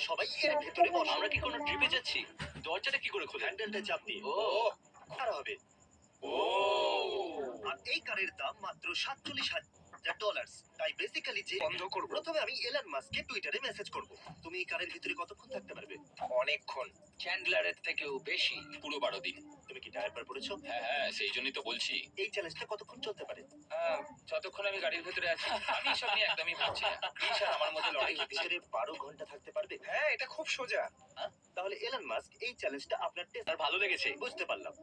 সবাই এর ভেতরে বসো। আমরা কি কোনো ট্রিপে যাচ্ছি? দরজাটা কি করে খোলে? হ্যান্ডেলটা চাপ দিয়ে ও আর হবে। ও আর এই কারের দাম মাত্র $47,000। তাই বেসিক্যালি যে বন্ধ করব। প্রথমে আমি এলন মাস্ককে টুইটারে মেসেজ করব, তুমি এই কারের ভিতরে কতক্ষণ থাকতে পারবে? অনেকক্ষণ। চ্যান্ডলারের থেকেও বেশি, পুরো 12 দিন। তুমি কি ডায়াপার পরেছো? হ্যাঁ, সেই জন্যই তো বলছি। এই চ্যালেঞ্জটা কতক্ষণ চলতে পারে? যতক্ষণ আমি গাড়ির ভেতরে আছি আমি এসব নিয়ে একদমই ভাবছি না। ঈশান আমার মধ্যে লড়াই এর হচ্ছে। ভিতরে 12 ঘন্টা থাকতে পারবে? হ্যাঁ, এটা খুব সোজা। তাহলে এলন মাস্ক এই চ্যালেঞ্জটা আপনার টেস্ট। আর ভালো লেগেছে। বুঝতে পারলাম।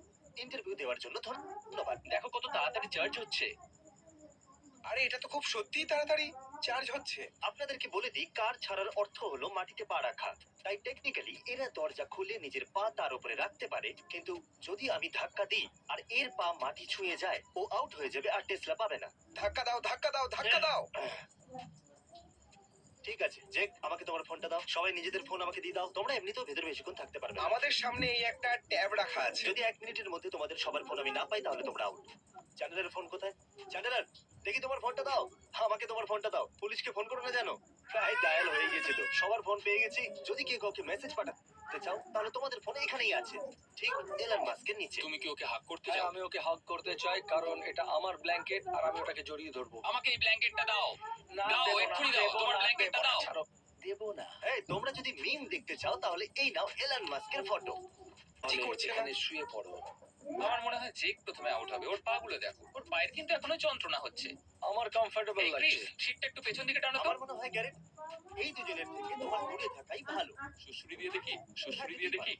ইন্টারভিউ দেওয়ার জন্য ধন্যবাদ। দেখো কত তাড়াতাড়ি চার্জ হচ্ছে। আরে এটা তো খুব সত্যিই তাড়াতাড়ি চার্জ হচ্ছে। আপনাদেরকে বলে দিই, কার ছাড়ার অর্থ হলো মাটিতে পা রাখা। তাই টেকনিক্যালি এরা দরজা খুলে নিজের পা তার উপরে রাখতে পারে, কিন্তু যদি আমি ধাক্কা দিই আর এর পা মাটি ছুঁয়ে যায়, ও আউট হয়ে যাবে আর টেসলা পাবে না। ধাক্কা দাও, ধাক্কা দাও, ধাক্কা দাও। ঠিক আছে জেক, আমাকে তোমার ফোনটা দাও। সবাই নিজেদের ফোন আমাকে দিয়ে দাও। তোমরা এমনিতেও ভেতরে বেশিক্ষণ থাকতে পারবে না। আমাদের সামনে এই একটা ট্যাব রাখা আছে। যদি 1 মিনিটের মধ্যে তোমাদের সবার ফোন আমি না পাই তাহলে তোমরা আউট। চ্যান্ডেলারের ফোন কোথায়? চ্যান্ডেলার, দেখি তোমার ফোনটা দাও। আমাকে তোমার ফোনটা দাও। পুলিশকে ফোন করো না জানো। প্রায় ডায়াল হয়ে গিয়েছিল। সবার ফোন পেয়ে গেছি। যদি কেউ কাউকে মেসেজ পাঠাতে চাও তাহলে তোমাদের ফোন এখানেই আছে, ঠিক এলন মাস্কের নিচে। তুমি কি ওকে হাগ করতে হ্যাঁ, চাও? আমি ওকে হাগ করতে চাই, কারণ এটা আমার ব্ল্যাঙ্কেট আর আমি ওটাকে জড়িয়ে ধরবো। আমাকে এই ব্ল্যাঙ্কেটটা দাও। না, দাও, দেবো না, এক্ষুনি দাও, দেবো তোমার না, ব্ল্যাঙ্কেটটা দেবো না, দাও। ছাড়ো। দেবো না। এই, তোমরা যদি মিম দেখতে চাও তাহলে এই নাও এলন মাস্কের ফটো। কি তাহলে করছে এখানে শুয়ে পড়ো। আমার মনে হয় জেক প্রথমে আউট হবে। ওর পা গুলো দেখো, ওর পায়ের কিন্তু এখনো যন্ত্রণা হচ্ছে। আমার কমফোর্টেবল এই লাগছে। ক্রিস, সিটটা একটু পেছন দিকে টানো তো। আমার মনে হয় গ্যারেট, এই দুজনের থেকে তোমার দূরে থাকাই ভালো। সুড়সুড়ি দিয়ে দেখি, সুড়সুড়ি দিয়ে দেখি।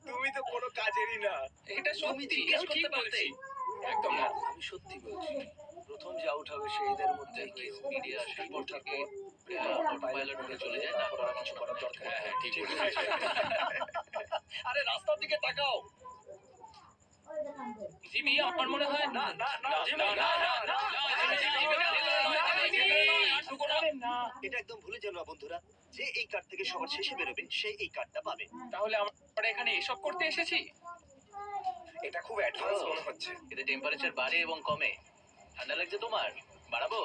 তুমি তো কোনো কাজেরই না। এটা সত্যি, জিজ্ঞেস আমি করতে ঠিক পারতে। বলছি। একদম না। আমি সত্যি বলছি, প্রথম যে আউট হবে সে এদের মধ্যে কেউ মিডিয়া আসার পর থেকে পাইলট মোডে চলে যায়, তারপর আর কিছু করার দরকার হ্যাঁ, নেই। হ্যাঁ, ঠিক বলেছিস। আরে রাস্তার দিকে তাকাও। জিমি, আমার মনে হয় না, না, না, জিমি, না, না, না, না, এটা একদম ভুলে যেও না বন্ধুরা, যে এই কার্ড থেকে সবার শেষে বেরোবে সে এই কার্ডটা পাবে। তাহলে আমরা এখানে এসব করতে এসেছি? এটা খুব অ্যাডভান্স মনে হচ্ছে। এতে টেম্পারেচার বাড়ে এবং কমে। ঠান্ডা লাগছে তোমার? বাড়াবো?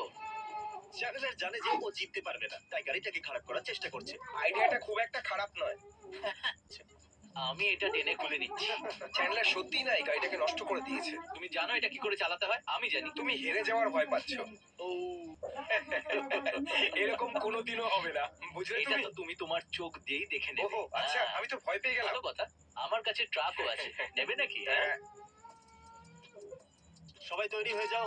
চ্যানেলার জানে যে ও জিততে পারবে না, তাই গাড়িটাকে খারাপ করার চেষ্টা করছে। আইডিয়াটা খুব একটা খারাপ নয়। আমি এটা টেনে খুলে নিচ্ছি। চ্যান্ডলার সত্যিই না এই গাড়িটাকে নষ্ট করে দিয়েছে। তুমি জানো এটা কি করে চালাতে হয়? আমি জানি। তুমি হেরে যাওয়ার ভয় পাচ্ছ। ও, এরকম কোনোদিনও হবে না, বুঝলে এটা তুমি? তো তুমি তোমার চোখ দিয়েই দেখে নেবে। ওহো, আচ্ছা, হ্যাঁ, আমি তো ভয় পেয়ে গেলাম। ভালো কথা। আমার কাছে ট্রাকও আছে, নেবে নাকি? হ্যাঁ, সবাই তৈরি হয়ে যাও,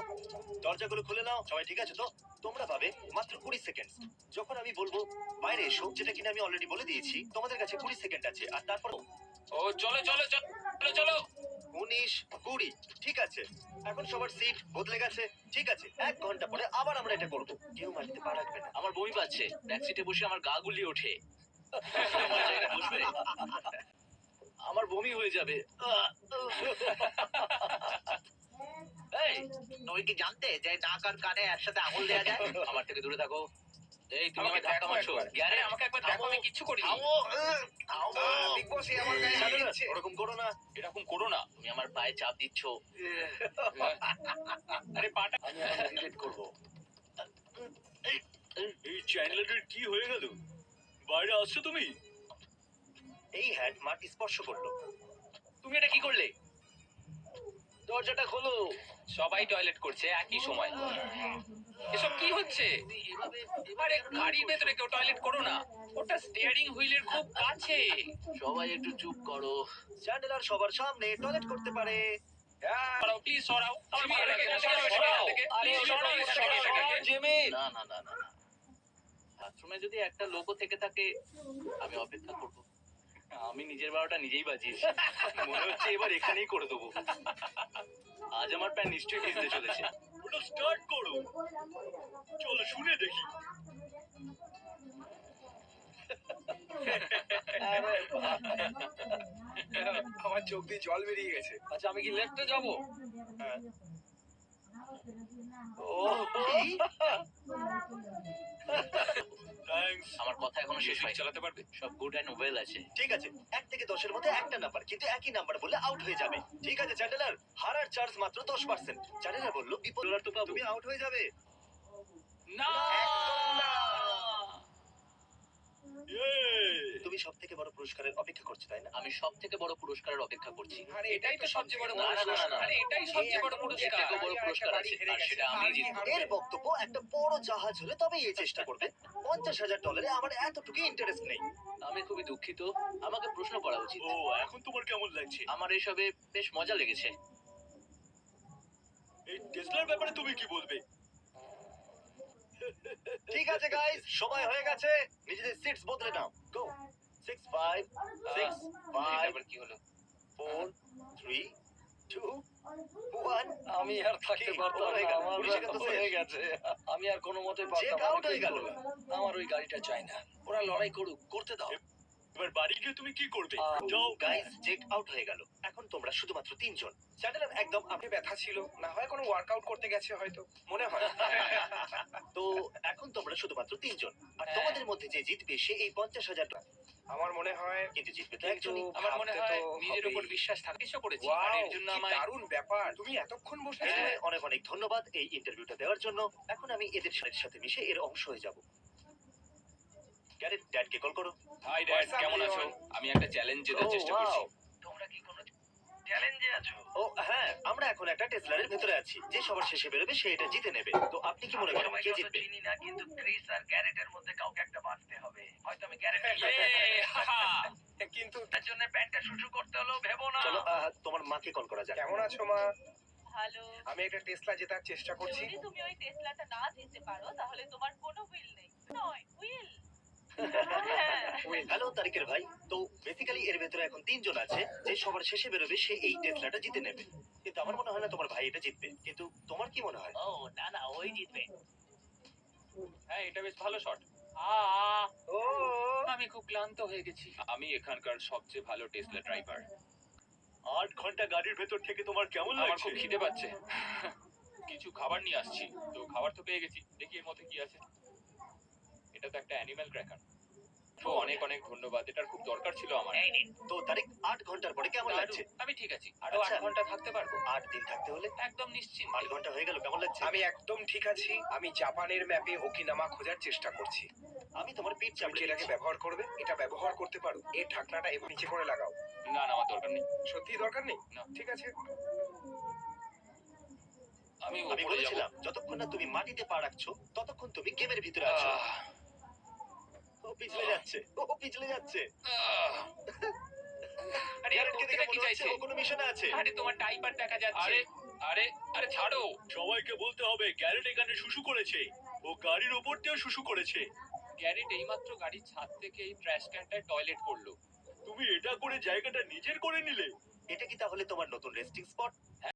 দরজাগুলো খুলে নাও। সবাই ঠিক আছে তো? তোমরা পাবে মাত্র 20 সেকেন্ড। যখন আমি বলবো বাইরে এসো, যেটা কিনা আমি অলরেডি বলে দিয়েছি, তোমাদের কাছে 20 সেকেন্ড আছে। আর তারপর ও, চলো চলো চলো চলো। 19, 20। ঠিক আছে, এখন সবার সিট বদলে গেছে। ঠিক আছে, 1 ঘন্টা পরে আবার আমরা এটা করবো। কেউ মাটিতে পা রাখবে না। আমার বমি পাচ্ছে। ব্যাক সিটে বসে আমার গা গুলিয়ে ওঠে। আমার জায়গায় বসবে? আমার বমি হয়ে যাবে। এই, তুমি কি জানতে যে নাক আর কানে একসাথে আঙুল দেয়া যায়? আমার থেকে দূরে থাকো। এই, তুমি আমাকে ধাক্কা মারছো। গ্যারে, আমাকে একবার দেখো, আমি কিচ্ছু করিনি। বিগ বস আমার গায়ে হাত দিচ্ছে। ওরকম করো না। এরকম করো না। তুমি আমার পায়ে চাপ দিচ্ছ। আরে পাটা। আমি এখন ডিলিট করবো। এই চ্যানেলের কি হয়ে গেল? বাইরে আসছো তুমি? এই হ্যান্ড মাটি স্পর্শ করলো। তুমি এটা কি করলে? দরজাটা খোলো। সবাই টয়লেট করছে একই সময়। এসব কি হচ্ছে? আরে গাড়ির ভেতরে কেউ টয়লেট করো না। ওটা স্টিয়ারিং হুইলের খুব কাছে। সবাই একটু চুপ করো। চ্যান্ডেলার সবার সামনে টয়লেট করতে পারে। সরাও, প্লিজ সরাও। আমার ভালো লাগে না, সরাও এখান থেকে। আরে প্লিজ সরাও এখান থেকে। সরাও, জিমি। না না না না না। বাথরুমে যদি একটা লোকও থেকে থাকে আমি অপেক্ষা করব। আমি নিজের বারোটা নিজেই বাজিয়েছি। মনে হচ্ছে এবার এখানেই করে দেবো। আজ আমার প্যান নিশ্চয়ই ভিজতে চলেছে। ওটা স্টার্ট করো। চলো শুনে দেখি। আমার চোখ দিয়ে জল বেরিয়ে গেছে। আচ্ছা, আমি কি লেফটে যাবো? হ্যাঁ। ও, থ্যাঙ্কস। আমার কথা এখনো শেষ হয়। চালাতে পারবে? সব গুড অ্যান্ড ওয়েল আছে। ঠিক আছে, 1 থেকে 10 এর মধ্যে একটা নাম্বার, কিন্তু একই নাম্বার বললে আউট হয়ে যাবে। ঠিক আছে চ্যান্ডেলার, হারার চার্জ মাত্র 10%। চ্যান্ডেলার বলল বিপদ তো পাবো। তুমি আউট হয়ে যাবে। না, একদম না। তুমি সব থেকে বড় পুরস্কারের অপেক্ষা করছো তাই না? আমি সব থেকে বড় পুরস্কারের অপেক্ষা করছি। আরে এটাই তো সবচেয়ে বড় না, না, না, না, না। আরে এটাই সবচেয়ে বড় পুরস্কার। এর থেকেও বড় পুরস্কার আছে, আর সেটা আমি জিতবো। এর বক্তব্য একটা বড় জাহাজ হলে তবেই এই চেষ্টা করবে। $50,000 আমার এতটুকু ইন্টারেস্ট নেই। আমি খুবই দুঃখিত, আমাকে প্রশ্ন করা উচিত। ও, এখন তোমার কেমন লাগছে? আমার এসবে বেশ মজা লেগেছে। এই টেসলার ব্যাপারে তুমি কি বলবে? ঠিক আছে গাইস, সময় হয়ে গেছে, নিজেদের সিটস বদলে নাও। গো 6 5 6 এটা 5 আবার কি হলো? 4 3 2 1। আমি আর থাকতে কি? পারতাম হয়ে না, গেল, আমার পুলিশের কাছে হয়ে শেষ। গেছে। আমি আর কোনো মতে Check পারতাম out না, হয়ে গেল। আমার ওই গাড়িটা চাই না। ওরা লড়াই করুক, করতে দাও। এবার বাড়ি গিয়ে তুমি কি করবে? যাও গাইস, চেক আউট হয়ে গেল। এখন তোমরা শুধুমাত্র তিনজন। চ্যান্ডেলার একদম আপনি ব্যথা ছিল, না হয় কোনো ওয়ার্কআউট করতে গেছে হয়তো, মনে হয়। তো এখন তোমরা শুধুমাত্র তিনজন, আর হ্যাঁ। তোমাদের মধ্যে যে জিতবে সে এই $50,000। আমার মনে হয় কিন্তু জিতবে তো কিন্তু একজনই। আমার মনে ভাবতে হয় তো নিজের হবেই। উপর বিশ্বাস থাকা কিছু করেছি, আর ওয়াও, এর জন্য কি আমায় দারুণ ব্যাপার। তুমি এতক্ষণ বসে হ্যাঁ। ছিলে। অনেক অনেক ধন্যবাদ এই ইন্টারভিউটা দেওয়ার জন্য। এখন আমি এদের সাথে মিশে এর অংশ হয়ে যাব। গ্যারেট, ড্যাডকে কল করো। হাই What's up, কেমন আছো? Leon? আমি একটা চ্যালেঞ্জ জেতার Oh, চেষ্টা wow. করছি। তোমরা কি কোনো চ্যালেঞ্জে আছো? ও হ্যাঁ, আমরা এখন একটা টেসলারের ভেতরে আছি। যে সবার শেষে বেরোবে সে এটা জিতে নেবে। তো আপনি কি মনে করেন কে জিতবে? চিনি না, কিন্তু ক্রিস আর গ্যারেটের মধ্যে কাউকে একটা বাঁচতে হবে। হয়তো আমি গ্যারেট কিন্তু তার জন্য প্যান্টটা শুশু করতে হলো, ভেবো না। চলো তোমার মাকে কল করা যাক। কেমন আছো মা? ভালো। আমি একটা টেসলা জেতার চেষ্টা করছি। যদি তুমি ওই টেসলাটা না জিততে পারো তাহলে তোমার কোনো হুইল নেই। নয়, হুইল। হ্যালো তারিকের ভাই। তো বেসিক্যালি এর ভেতরে এখন তিনজন আছে। যে সবার শেষে বেরোবে সে এই টেসলাটা জিতে নেবে। কিন্তু আমার মনে হয় না তোমার ভাই এটা জিতবে। কিন্তু তোমার কি মনে হয়? ও না না, ওই জিতবে। হ্যাঁ, এটা বেশ ভালো শট। ও আমি খুব ক্লান্ত হয়ে গেছি। আমি এখানকার সবচেয়ে ভালো টেসলা ড্রাইভার। 8 ঘন্টা গাড়ির ভেতর থেকে তোমার কেমন আমার লাগছে? খুব খিদে পাচ্ছে। কিছু খাবার নিয়ে আসছি। তো খাবার তো পেয়ে গেছি, দেখি এর মধ্যে কি আছে। এটা তো একটা অ্যানিমাল ক্র্যাকার। তো অনেক অনেক ধন্যবাদ, এটার খুব দরকার ছিল আমার। তো তারিক 8 ঘন্টার পরে কেমন লাগছে? আমি ঠিক আছি, আরো আচ্ছা। 8 ঘন্টা থাকতে পারবো। 8 দিন থাকতে হলে একদম নিশ্চিন্ত। 8 ঘন্টা হয়ে গেল, কেমন লাগছে? আমি একদম ঠিক আছি। আমি জাপানের ম্যাপে ওকিনামা খোঁজার চেষ্টা করছি। আমি তোমার পিঠ তুমি কি চাপড়ে এটাকে দিচ্ছি। ব্যবহার করবে? এটা ব্যবহার করতে পারো। এর ঢাকনাটা এবার নিচে করে লাগাও। না না, আমার দরকার নেই। সত্যি দরকার নেই? না। ঠিক আছে। আমি আমি উপরে বলেছিলাম যাব। যতক্ষণ না তুমি মাটিতে পা রাখছো ততক্ষণ তুমি গেমের ভিতরে আছো। ও পিছলে যাচ্ছে, ও পিছলে যাচ্ছে। আরে গ্যারেটকে দেখে কি মনে হচ্ছে চাইছে? ও কোনো মিশনে আছে। আরে তোমার টাইপার দেখা যাচ্ছে। আরে আরে আরে ছাড়ো। সবাইকে বলতে হবে গ্যারেট এখানে শুশু করেছে। ও গাড়ির উপর দিয়েও শুশু করেছে। গ্যারেট এইমাত্র গাড়ির ছাদ থেকে এই ট্র্যাশ ক্যানটায় টয়লেট করলো। তুমি এটা করে জায়গাটা নিজের করে নিলে। এটা কি তাহলে তোমার নতুন রেস্টিং স্পট?